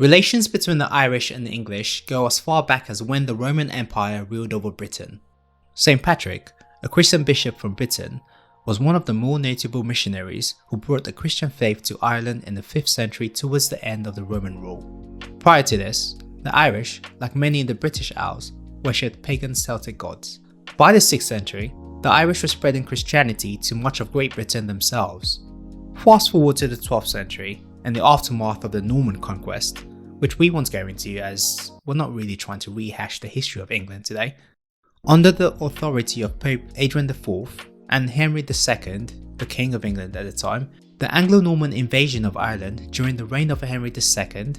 Relations between the Irish and the English go as far back as when the Roman Empire ruled over Britain. St. Patrick, a Christian bishop from Britain, was one of the more notable missionaries who brought the Christian faith to Ireland in the 5th century towards the end of the Roman rule. Prior to this, the Irish, like many in the British Isles, worshipped pagan Celtic gods. By the 6th century, the Irish were spreading Christianity to much of Great Britain themselves. Fast forward to the 12th century and the aftermath of the Norman conquest, which we won't go into as we're not really trying to rehash the history of England today. Under the authority of Pope Adrian IV and Henry II, the King of England at the time, the Anglo-Norman invasion of Ireland during the reign of Henry II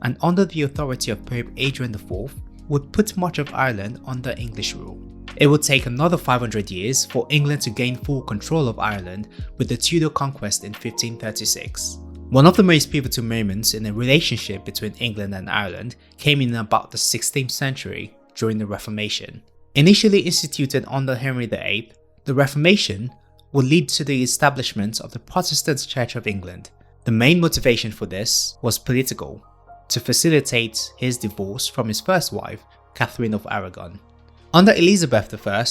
and under the authority of Pope Adrian IV would put much of Ireland under English rule. It would take another 500 years for England to gain full control of Ireland with the Tudor conquest in 1536. One of the most pivotal moments in the relationship between England and Ireland came in about the 16th century during the Reformation. Initially instituted under Henry VIII, the Reformation would lead to the establishment of the Protestant Church of England. The main motivation for this was political, to facilitate his divorce from his first wife, Catherine of Aragon. Under Elizabeth I,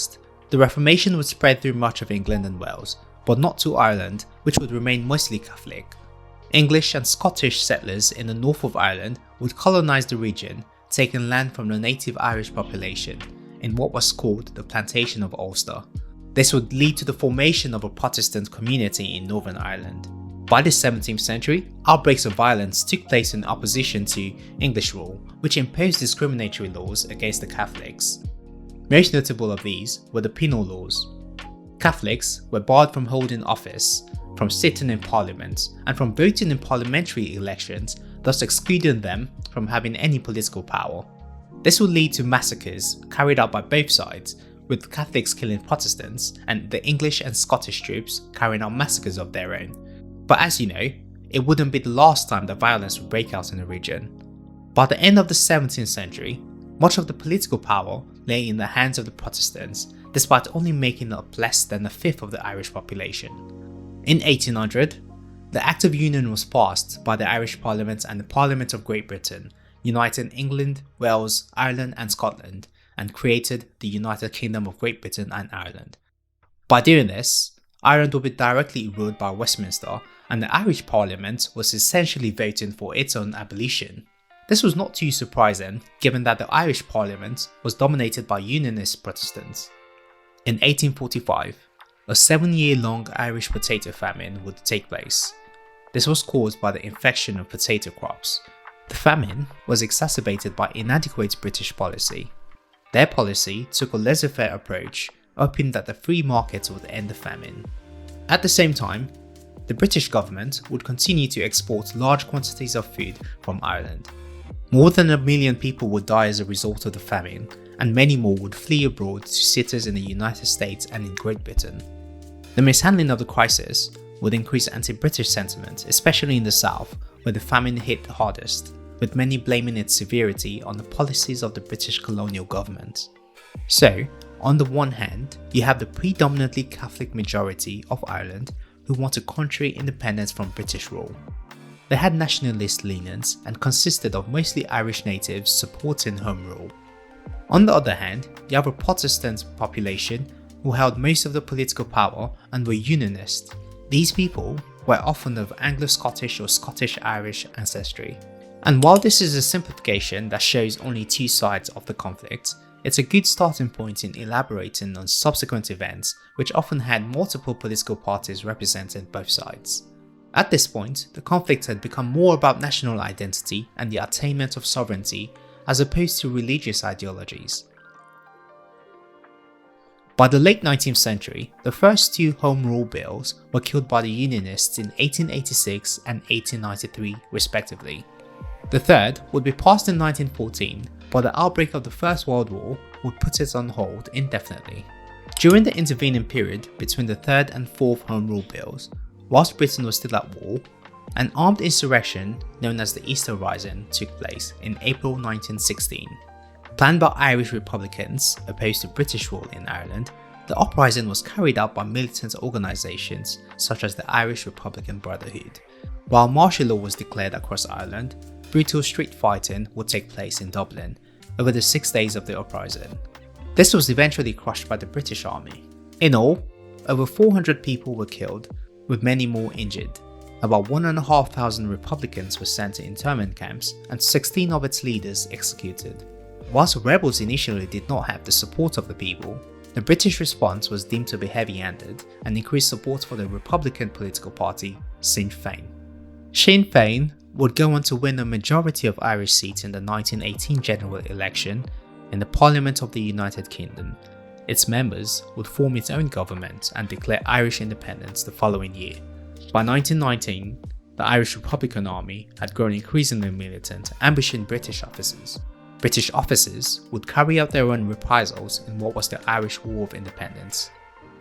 the Reformation would spread through much of England and Wales, but not to Ireland, which would remain mostly Catholic. English and Scottish settlers in the north of Ireland would colonise the region, taking land from the native Irish population in what was called the Plantation of Ulster. This would lead to the formation of a Protestant community in Northern Ireland. By the 17th century, outbreaks of violence took place in opposition to English rule, which imposed discriminatory laws against the Catholics. Most notable of these were the penal laws. Catholics were barred from holding office, from sitting in parliament, and from voting in parliamentary elections, thus excluding them from having any political power. This would lead to massacres carried out by both sides, with Catholics killing Protestants and the English and Scottish troops carrying out massacres of their own. But as you know, it wouldn't be the last time that violence would break out in the region. By the end of the 17th century, much of the political power lay in the hands of the Protestants, despite only making up less than a fifth of the Irish population. In 1800, the Act of Union was passed by the Irish Parliament and the Parliament of Great Britain, uniting England, Wales, Ireland and Scotland, and created the United Kingdom of Great Britain and Ireland. By doing this, Ireland would be directly ruled by Westminster, and the Irish Parliament was essentially voting for its own abolition. This was not too surprising, given that the Irish Parliament was dominated by Unionist Protestants. In 1845, a 7-year-long Irish potato famine would take place. This was caused by the infection of potato crops. The famine was exacerbated by inadequate British policy. Their policy took a laissez-faire approach, hoping that the free market would end the famine. At the same time, the British government would continue to export large quantities of food from Ireland. More than 1 million people would die as a result of the famine, and many more would flee abroad to cities in the United States and in Great Britain. The mishandling of the crisis would increase anti-British sentiment, especially in the South, where the famine hit the hardest, with many blaming its severity on the policies of the British colonial government. So, on the one hand, you have the predominantly Catholic majority of Ireland who wanted country independence from British rule. They had nationalist leanings and consisted of mostly Irish natives supporting Home Rule. On the other hand, you have a Protestant population who held most of the political power and were Unionist. These people were often of Anglo-Scottish or Scottish-Irish ancestry. And while this is a simplification that shows only two sides of the conflict, it's a good starting point in elaborating on subsequent events which often had multiple political parties representing both sides. At this point, the conflict had become more about national identity and the attainment of sovereignty as opposed to religious ideologies. By the late 19th century, the first two Home Rule bills were killed by the Unionists in 1886 and 1893 respectively. The third would be passed in 1914, but the outbreak of the First World War would put it on hold indefinitely. During the intervening period between the third and fourth Home Rule bills, whilst Britain was still at war, an armed insurrection known as the Easter Rising took place in April 1916. Planned by Irish Republicans opposed to British rule in Ireland, the uprising was carried out by militant organisations such as the Irish Republican Brotherhood. While martial law was declared across Ireland, brutal street fighting would take place in Dublin over the 6 days of the uprising. This was eventually crushed by the British Army. In all, over 400 people were killed, with many more injured. About 1,500 Republicans were sent to internment camps and 16 of its leaders executed. Whilst rebels initially did not have the support of the people, the British response was deemed to be heavy-handed and increased support for the Republican political party, Sinn Féin. Sinn Féin would go on to win a majority of Irish seats in the 1918 general election in the Parliament of the United Kingdom. Its members would form its own government and declare Irish independence the following year. By 1919, the Irish Republican Army had grown increasingly militant, ambushing British officers. British officers would carry out their own reprisals in what was the Irish War of Independence.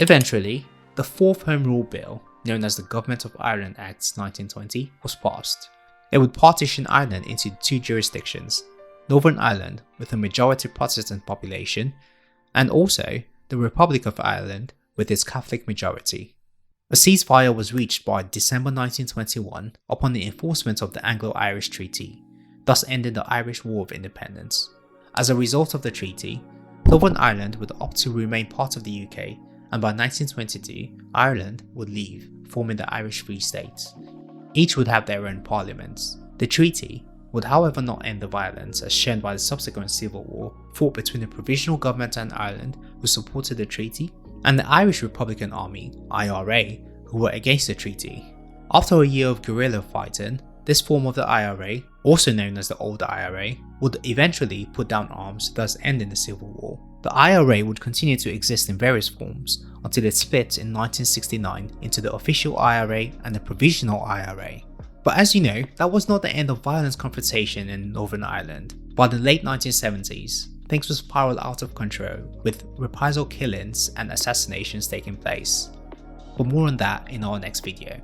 Eventually, the Fourth Home Rule Bill, known as the Government of Ireland Act 1920, was passed. It would partition Ireland into two jurisdictions, Northern Ireland with a majority Protestant population, and also the Republic of Ireland with its Catholic majority. A ceasefire was reached by December 1921 upon the enforcement of the Anglo-Irish Treaty, thus ending the Irish War of Independence. As a result of the treaty, Northern Ireland would opt to remain part of the UK, and by 1922, Ireland would leave, forming the Irish Free State. Each would have their own parliaments. The treaty would however not end the violence as shown by the subsequent civil war fought between the Provisional Government in Ireland, who supported the treaty, and the Irish Republican Army, IRA, who were against the treaty. After a year of guerrilla fighting, this form of the IRA, also known as the Old IRA, would eventually put down arms, thus ending the Civil War. The IRA would continue to exist in various forms until it split in 1969 into the official IRA and the Provisional IRA. But as you know, that was not the end of violent confrontation in Northern Ireland. By the late 1970s, things would spiral out of control, with reprisal killings and assassinations taking place. But more on that in our next video.